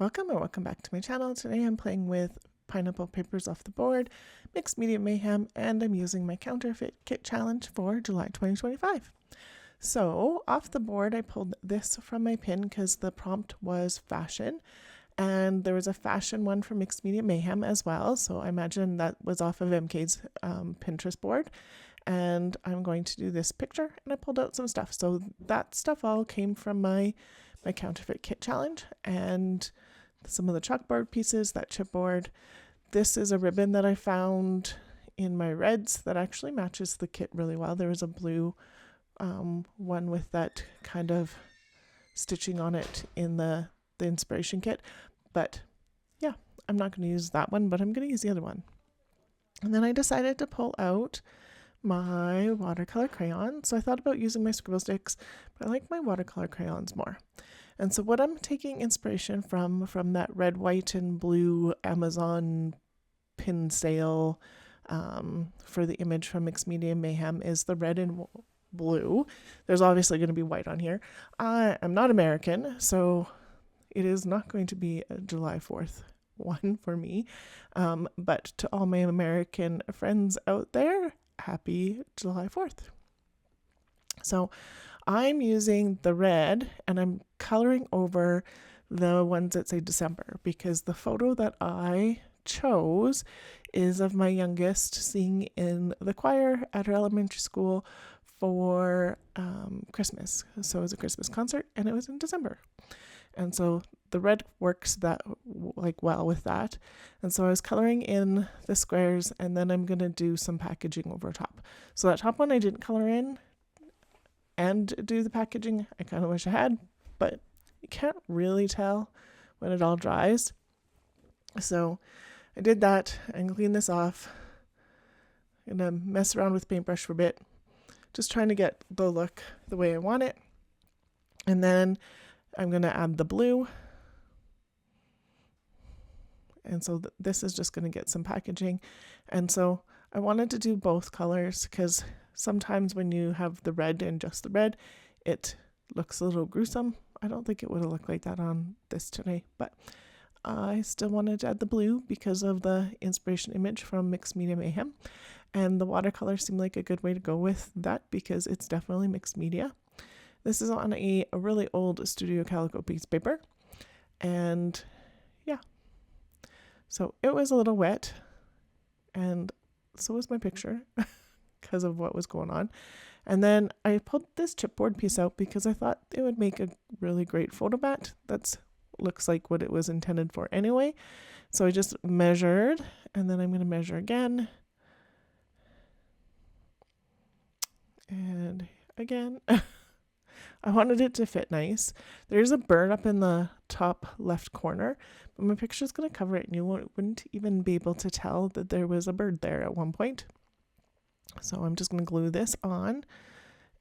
Welcome or welcome back to my channel. Today I'm playing with pineapple papers off the board, mixed Media Mayhem, and I'm using my Counterfeit Kit challenge for July 2025. So off the board I pulled this from my pin because the prompt was fashion, and there was a fashion one for mixed Media Mayhem as well, so I imagine that was off of MK's Pinterest board. And I'm going to do this picture, and I pulled out some stuff. So that stuff all came from my Counterfeit Kit challenge, and some of the chalkboard pieces, that chipboard. This is a ribbon that I found in my reds that actually matches the kit really well. There was a blue one with that kind of stitching on it in the inspiration kit, but yeah, I'm not going to use that one, but I'm going to use the other one. And then I decided to pull out my watercolor crayon. So I thought about using my scribble sticks, but I like my watercolor crayons more. And so what I'm taking inspiration from that red, white, and blue Amazon pin sale for the image from Mixed Media Mayhem is the red and blue. There's obviously going to be white on here. I'm not American, so it is not going to be a July 4th one for me. But to all my American friends out there, happy July 4th. So I'm using the red and I'm coloring over the ones that say December, because the photo that I chose is of my youngest singing in the choir at her elementary school for Christmas. So it was a Christmas concert and it was in December. And so the red works that well with that. And so I was coloring in the squares, and then I'm going to do some packaging over top. So that top one I didn't color in and do the packaging. I kind of wish I had, but you can't really tell when it all dries. So I did that and cleaned this off. I'm going to mess around with paintbrush for a bit, just trying to get the look the way I want it. And then I'm going to add the blue. And so this is just going to get some packaging. And so I wanted to do both colors because sometimes when you have the red and just the red, it looks a little gruesome. I don't think it would have looked like that on this today, but I still wanted to add the blue because of the inspiration image from Mixed Media Mayhem. And the watercolor seemed like a good way to go with that because it's definitely mixed media. This is on a really old Studio Calico piece of paper. And yeah, so it was a little wet, and so was my picture because of what was going on. And then I pulled this chipboard piece out because I thought it would make a really great photo mat. That looks like what it was intended for anyway. So I just measured, and then I'm going to measure again. And again. I wanted it to fit nice. There's a bird up in the top left corner, but my picture is going to cover it, and you wouldn't even be able to tell that there was a bird there at one point. So I'm just going to glue this on,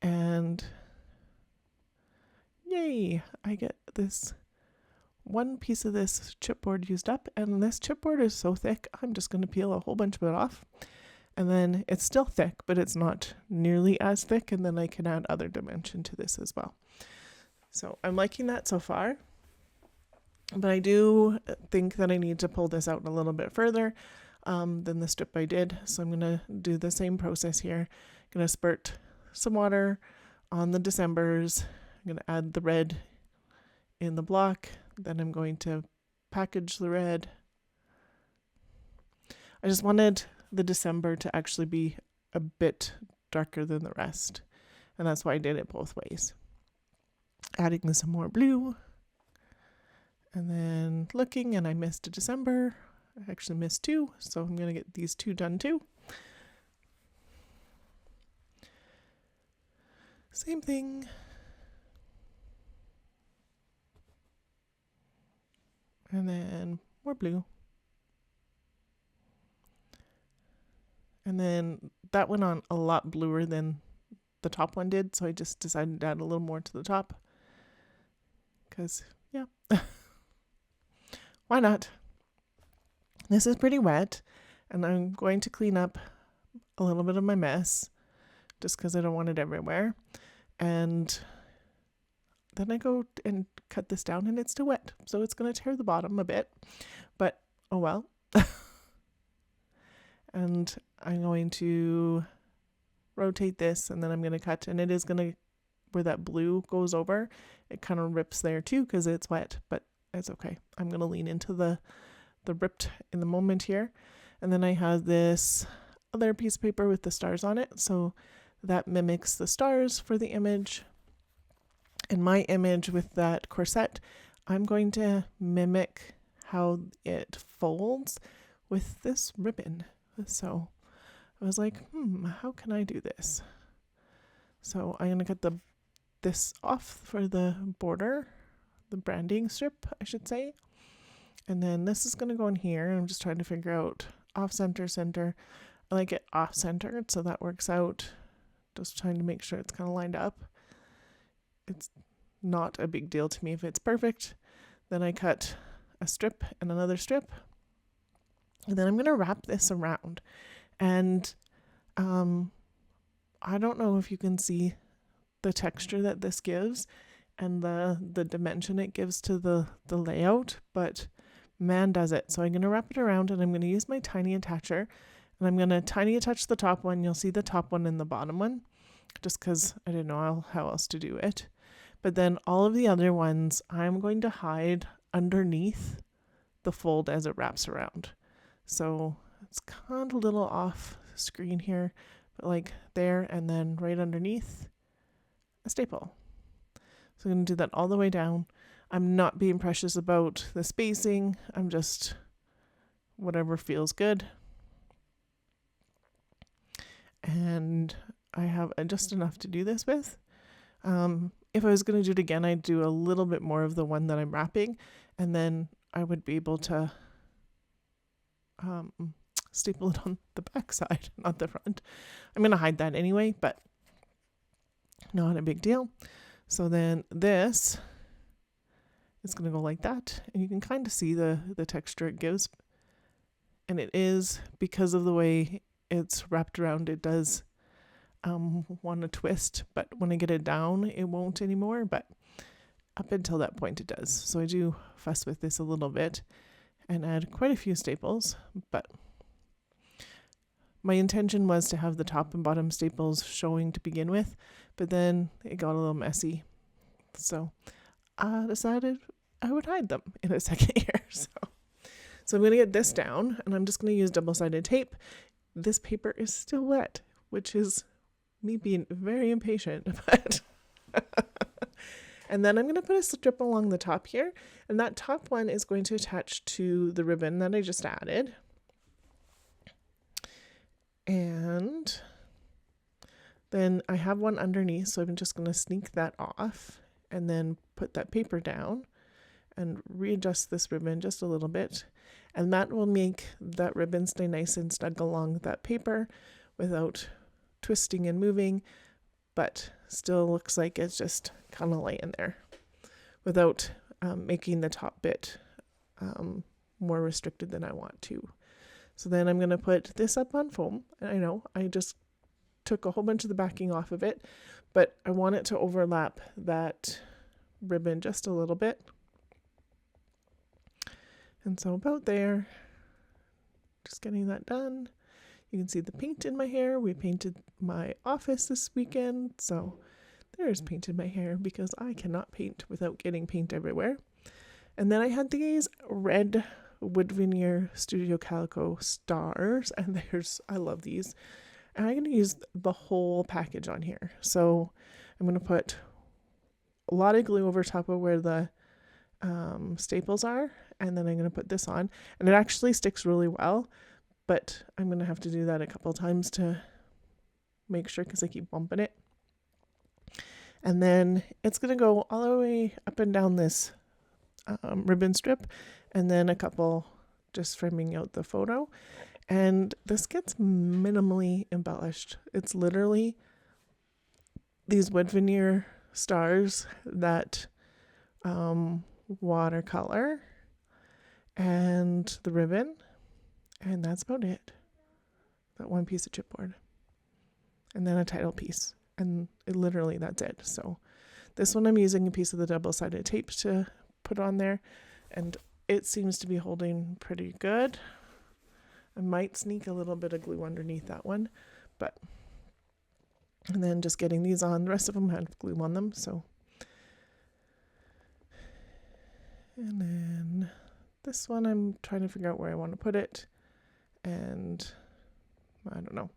and yay, I get this one piece of this chipboard used up, and this chipboard is so thick, I'm just going to peel a whole bunch of it off. And then it's still thick, but it's not nearly as thick. And then I can add other dimension to this as well. So I'm liking that so far. But I do think that I need to pull this out a little bit further than the strip I did. So I'm going to do the same process here. I'm going to spurt some water on the Decembers. I'm going to add the red in the block. Then I'm going to package the red. I just wanted the December to actually be a bit darker than the rest, and that's why I did it both ways. Adding some more blue, and then looking, and I missed a December. I actually missed two, so I'm going to get these two done too. Same thing. And then more blue. And then that went on a lot bluer than the top one did, so I just decided to add a little more to the top. Because, yeah. Why not? This is pretty wet, and I'm going to clean up a little bit of my mess, just because I don't want it everywhere. And then I go and cut this down and it's still wet. So it's going to tear the bottom a bit, but oh well. And I'm going to rotate this and then I'm going to cut, and it is going to, where that blue goes over, it kind of rips there too because it's wet, but it's okay. I'm going to lean into the ripped in the moment here. And then I have this other piece of paper with the stars on it. So that mimics the stars for the image. In my image with that corset, I'm going to mimic how it folds with this ribbon. So I was like, how can I do this? So I'm going to cut this off for the border, the branding strip, I should say. And then this is going to go in here. I'm just trying to figure out off center, center. I like it off centered, so that works out. Just trying to make sure it's kind of lined up. It's not a big deal to me if it's perfect. Then I cut a strip and another strip. And then I'm going to wrap this around. And I don't know if you can see the texture that this gives and the dimension it gives to the layout, but man does it. So I'm going to wrap it around and I'm going to use my tiny attacher, and I'm going to tiny attach the top one. You'll see the top one and the bottom one just because I didn't know how else to do it. But then all of the other ones I'm going to hide underneath the fold as it wraps around. So it's kind of a little off screen here, but like there, and then right underneath a staple. So I'm going to do that all the way down. I'm not being precious about the spacing. I'm just whatever feels good. And I have just enough to do this with. If I was going to do it again, I'd do a little bit more of the one that I'm wrapping, and then I would be able to staple it on the back side, not the front. I'm going to hide that anyway, but not a big deal. So then this is going to go like that, and you can kind of see the texture it gives. And it is, because of the way it's wrapped around, it does want to twist, but when I get it down, it won't anymore. But up until that point, it does. So I do fuss with this a little bit and add quite a few staples, but my intention was to have the top and bottom staples showing to begin with, but then it got a little messy. So I decided I would hide them in a second here. So I'm going to get this down, and I'm just going to use double-sided tape. This paper is still wet, which is me being very impatient, but and then I'm going to put a strip along the top here, and that top one is going to attach to the ribbon that I just added. And then I have one underneath, so I'm just going to sneak that off and then put that paper down and readjust this ribbon just a little bit. And that will make that ribbon stay nice and snug along that paper without twisting and moving, but still looks like it's just kind of laying there without making the top bit more restricted than I want to. So then I'm going to put this up on foam. And I know I just took a whole bunch of the backing off of it, but I want it to overlap that ribbon just a little bit. And so about there, just getting that done. You can see the paint in my hair. We painted my office this weekend, so there's paint in my hair because I cannot paint without getting paint everywhere. And then I had these red wood veneer Studio Calico stars, and I love these. And I'm going to use the whole package on here. So I'm going to put a lot of glue over top of where the staples are, and then I'm going to put this on, and it actually sticks really well, but I'm going to have to do that a couple of times to make sure because I keep bumping it. And then it's going to go all the way up and down this ribbon strip, and then a couple just framing out the photo. And this gets minimally embellished. It's literally these wood veneer stars that watercolor and the ribbon, and that's about it. That one piece of chipboard and then a title piece, and literally that's it. So This one I'm using a piece of the double-sided tape to put on there, and it seems to be holding pretty good. I might sneak a little bit of glue underneath that one, but, and then just getting these on. The rest of them had glue on them, so. And then this one I'm trying to figure out where I want to put it, and I don't know.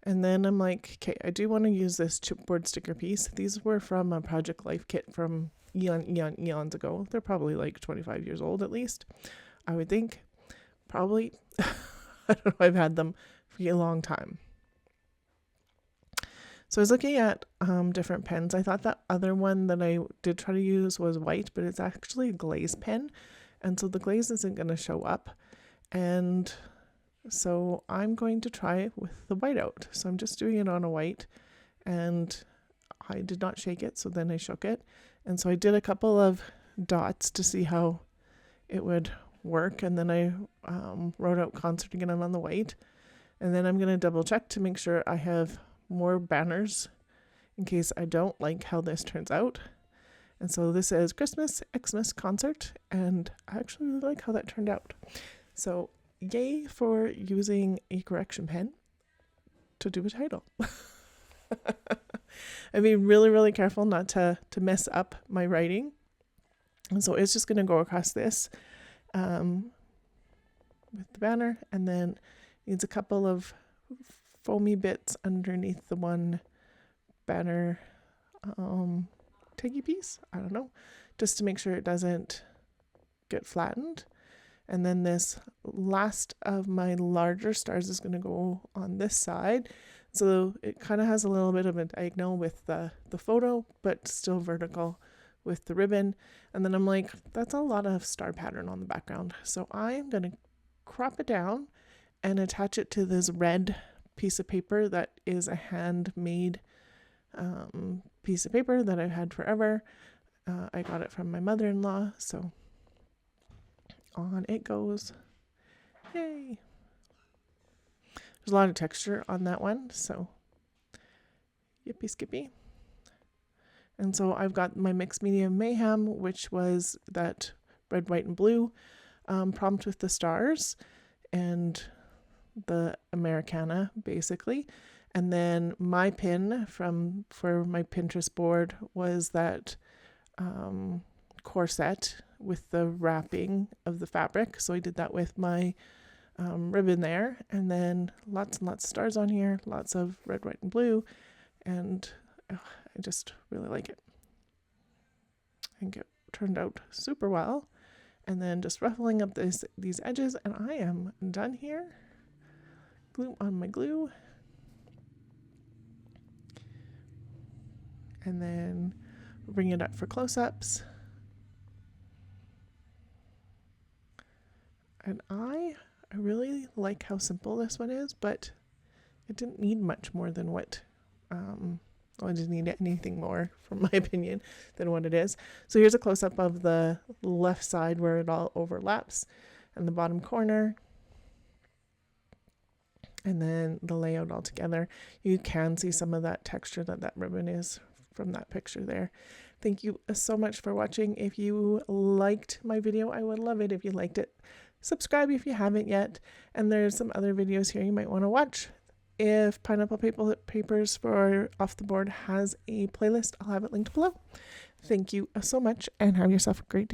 And then I'm like, okay, I do want to use this chipboard sticker piece. These were from a Project Life kit from eons ago. They're probably like 25 years old at least, I would think. Probably. I don't know. I've had them for a long time. So I was looking at different pens. I thought that other one that I did try to use was white, but it's actually a glaze pen. And so the glaze isn't going to show up. And so I'm going to try it with the white out. So I'm just doing it on a white, and I did not shake it. So then I shook it. And so I did a couple of dots to see how it would work. And then I wrote out concert again on the white. And then I'm going to double check to make sure I have more banners in case I don't like how this turns out. And so this is Christmas, Xmas concert. And I actually really like how that turned out. So yay for using a correction pen to do a title. I mean, really, really careful not to mess up my writing. And so it's just going to go across this with the banner, and then needs a couple of foamy bits underneath the one banner taggy piece. I don't know, just to make sure it doesn't get flattened. And then this last of my larger stars is going to go on this side. So it kind of has a little bit of a diagonal with the photo, but still vertical with the ribbon. And then I'm like, that's a lot of star pattern on the background. So I'm going to crop it down and attach it to this red piece of paper that is a handmade piece of paper that I've had forever. I got it from my mother-in-law, so on it goes. Yay! There's a lot of texture on that one, so yippee skippy. And so I've got my mixed Media Mayhem, which was that red, white, and blue prompt with the stars and the Americana, basically. And then my pin for my Pinterest board was that corset with the wrapping of the fabric. So I did that with my ribbon there, and then lots and lots of stars on here, lots of red, white, and blue, and I just really like it. I think it turned out super well. And then just ruffling up these edges, and I am done here. Glue on my glue. And then bring it up for close-ups. And I really like how simple this one is, but it didn't need much more than what, I didn't need anything more, from my opinion, than what it is. So here's a close-up of the left side where it all overlaps, and the bottom corner, and then the layout all together. You can see some of that texture that ribbon is from that picture there. Thank you so much for watching. If you liked my video, I would love it if you liked it. Subscribe if you haven't yet, and there's some other videos here you might want to watch. If Pineapple Papers for Off the Board has a playlist, I'll have it linked below. Thank you so much, and have yourself a great day.